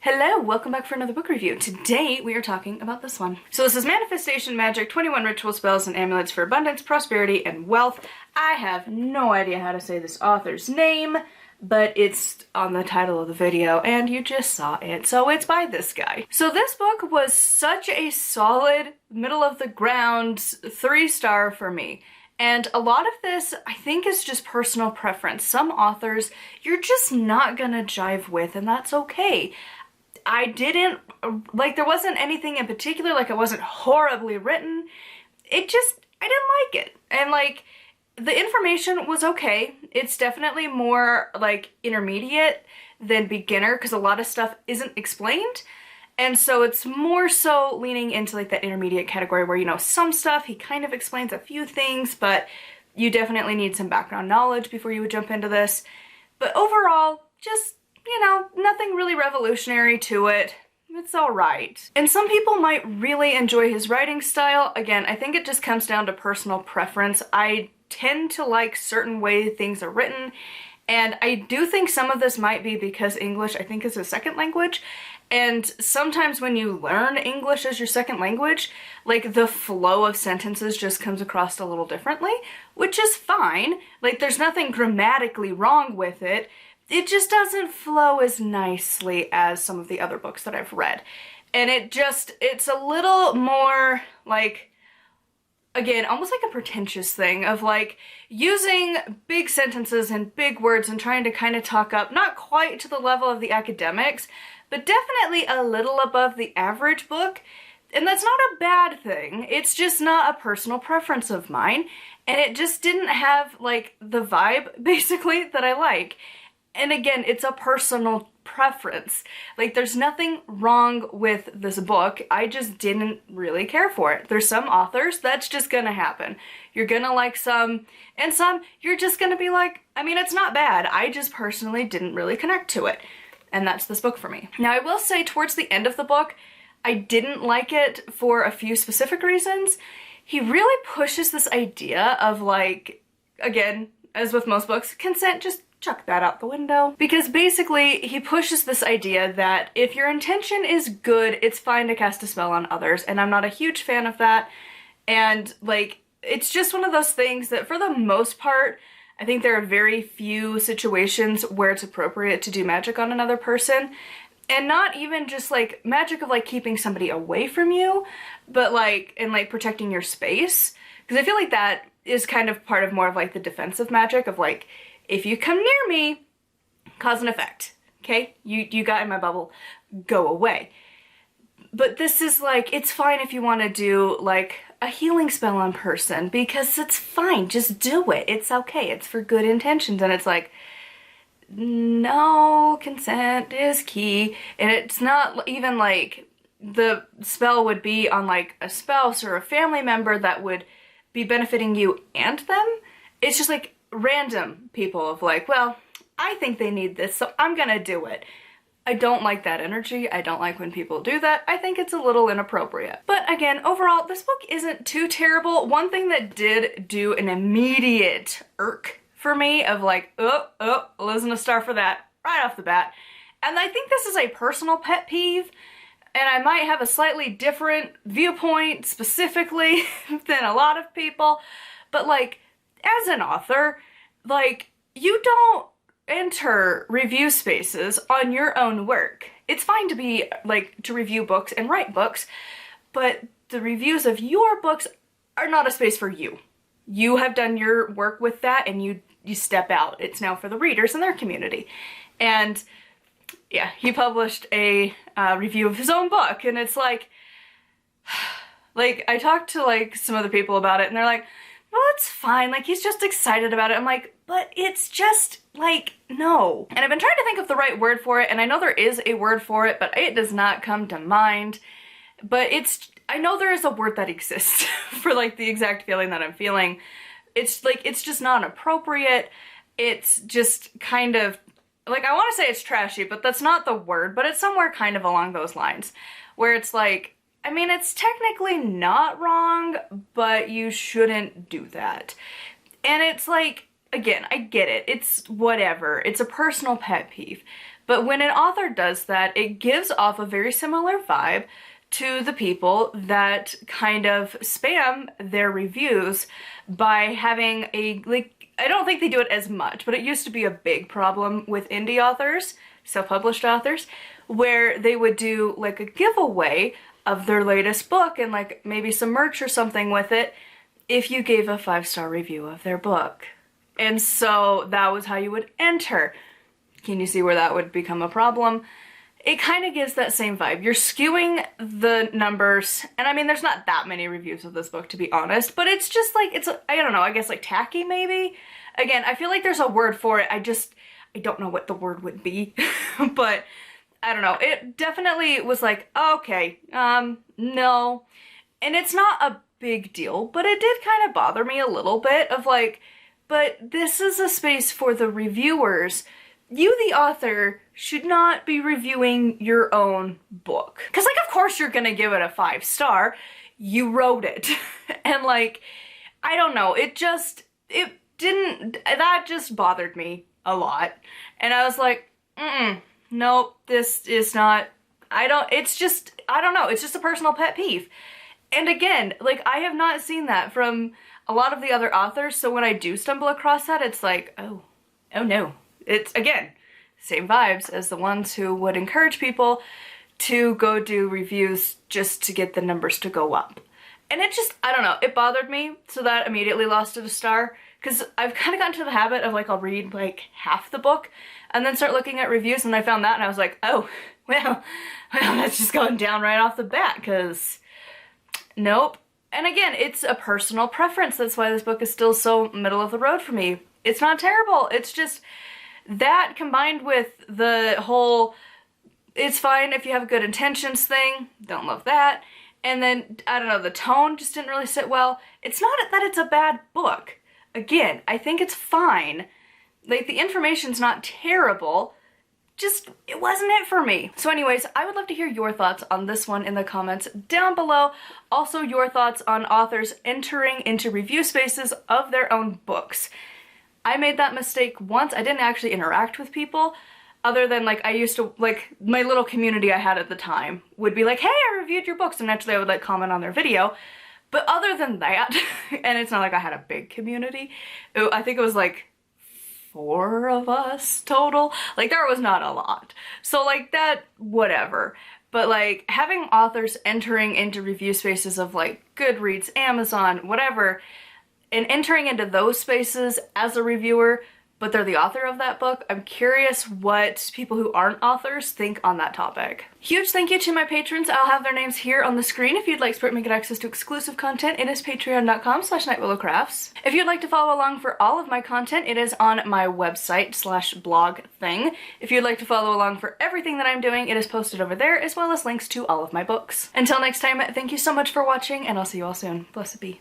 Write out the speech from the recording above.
Hello, welcome back for another book review. Today we are talking about this one. So this is Manifestation Magic, 21 Ritual Spells and Amulets for Abundance, Prosperity, and Wealth. I have no idea how to say this author's name, but it's on the title of the video and you just saw it, so it's by this guy. So this book was such a solid, middle of the ground, 3-star for me. And a lot of this, I think, is just personal preference. Some authors you're just not gonna jive with, and that's okay. I didn't, like, there wasn't anything in particular, like, it wasn't horribly written. I didn't like it. And, like, the information was okay. It's definitely more, like, intermediate than beginner, because a lot of stuff isn't explained. And so it's more so leaning into, like, that intermediate category where, you know, some stuff, he kind of explains a few things, but you definitely need some background knowledge before you would jump into this. But overall, just, you know, nothing really revolutionary to it. It's alright. And some people might really enjoy his writing style. Again, I think it just comes down to personal preference. I tend to like certain way things are written, and I do think some of this might be because English, I think, is a second language. And sometimes when you learn English as your second language, like, the flow of sentences just comes across a little differently, which is fine. Like, there's nothing grammatically wrong with it. It just doesn't flow as nicely as some of the other books that I've read. And it's a little more, like, again, almost like a pretentious thing of, like, using big sentences and big words and trying to kind of talk up, not quite to the level of the academics, but definitely a little above the average book. And that's not a bad thing. It's just not a personal preference of mine. And it just didn't have, like, the vibe, basically, that I like. And again, it's a personal preference. Like, there's nothing wrong with this book. I just didn't really care for it. There's some authors that's just gonna happen. You're gonna like some, and some you're just gonna be like, I mean, it's not bad. I just personally didn't really connect to it. And that's this book for me. Now, I will say towards the end of the book, I didn't like it for a few specific reasons. He really pushes this idea of, like, again, as with most books, consent, just chuck that out the window. Because basically, he pushes this idea that if your intention is good, it's fine to cast a spell on others, and I'm not a huge fan of that. And, like, it's just one of those things that, for the most part, I think there are very few situations where it's appropriate to do magic on another person. And not even just, like, magic of, like, keeping somebody away from you, but, like, and, like, protecting your space. Because I feel like that is kind of part of more of, like, the defensive magic of, like, if you come near me, cause and effect, okay? You got in my bubble, go away. But this is, like, it's fine if you want to do, like, a healing spell on person, because it's fine, just do it. It's okay, it's for good intentions. And it's like, no, consent is key. And it's not even like the spell would be on, like, a spouse or a family member that would be benefiting you and them. It's just, like, random people of, like, well, I think they need this, so I'm gonna do it. I don't like that energy. I don't like when people do that. I think it's a little inappropriate. But again, overall, this book isn't too terrible. One thing that did do an immediate irk for me of, like, losing a star for that right off the bat. And I think this is a personal pet peeve, and I might have a slightly different viewpoint specifically than a lot of people, but, like, as an author, like, you don't enter review spaces on your own work. It's fine to be, like, to review books and write books, but the reviews of your books are not a space for you. You have done your work with that, and you step out. It's now for the readers and their community. And yeah, he published a review of his own book, and it's like, I talked to, like, some other people about it, and they're like, well, it's fine, like, he's just excited about it. I'm like, but it's just, like, no. And I've been trying to think of the right word for it, and I know there is a word for it, but it does not come to mind. But I know there is a word that exists for, like, the exact feeling that I'm feeling. It's, like, it's just not appropriate. It's just kind of, like, I want to say it's trashy, but that's not the word, but it's somewhere kind of along those lines, where it's like, I mean, it's technically not wrong, but you shouldn't do that. And it's like, again, I get it. It's whatever. It's a personal pet peeve. But when an author does that, it gives off a very similar vibe to the people that kind of spam their reviews by having a, like, I don't think they do it as much, but it used to be a big problem with indie authors, self-published authors, where they would do like a giveaway of their latest book and like maybe some merch or something with it if you gave a 5-star review of their book. And so that was how you would enter. Can you see where that would become a problem? It kind of gives that same vibe. You're skewing the numbers, and I mean, there's not that many reviews of this book, to be honest, but it's just like, it's, I don't know, I guess like tacky maybe? Again, I feel like there's a word for it, I don't know what the word would be, but I don't know. It definitely was like, okay, no. And it's not a big deal, but it did kind of bother me a little bit of like, but this is a space for the reviewers. You, the author, should not be reviewing your own book. Because, like, of course you're gonna give it a 5-star. You wrote it. And, like, I don't know. It just bothered me a lot. And I was like, nope, this is not, it's just, I don't know. It's just a personal pet peeve. And again, like, I have not seen that from a lot of the other authors. So when I do stumble across that, it's like, oh no. It's, again, same vibes as the ones who would encourage people to go do reviews just to get the numbers to go up. And it just, I don't know, it bothered me, so that immediately lost it a star. Because I've kind of gotten to the habit of, like, I'll read, like, half the book and then start looking at reviews, and I found that and I was like, oh, well, that's just going down right off the bat, because nope. And again, it's a personal preference. That's why this book is still so middle of the road for me. It's not terrible. It's just that combined with the whole, it's fine if you have good intentions thing, don't love that. And then, I don't know, the tone just didn't really sit well. It's not that it's a bad book. Again, I think it's fine. Like, the information's not terrible, just, it wasn't it for me. So anyways, I would love to hear your thoughts on this one in the comments down below. Also, your thoughts on authors entering into review spaces of their own books. I made that mistake once. I didn't actually interact with people other than, like, I used to, like, my little community I had at the time would be like, hey, I reviewed your books, and naturally I would, like, comment on their video. But other than that, and it's not like I had a big community, I think it was like 4 of us total. Like, there was not a lot. So, like, that, whatever. But, like, having authors entering into review spaces of, like, Goodreads, Amazon, whatever, and entering into those spaces as a reviewer, but they're the author of that book, I'm curious what people who aren't authors think on that topic. Huge thank you to my patrons. I'll have their names here on the screen. If you'd like support me and get access to exclusive content, it is patreon.com/nightwillowcrafts. If you'd like to follow along for all of my content, it is on my website /blog thing. If you'd like to follow along for everything that I'm doing, it is posted over there, as well as links to all of my books. Until next time, thank you so much for watching, and I'll see you all soon. Blessed be.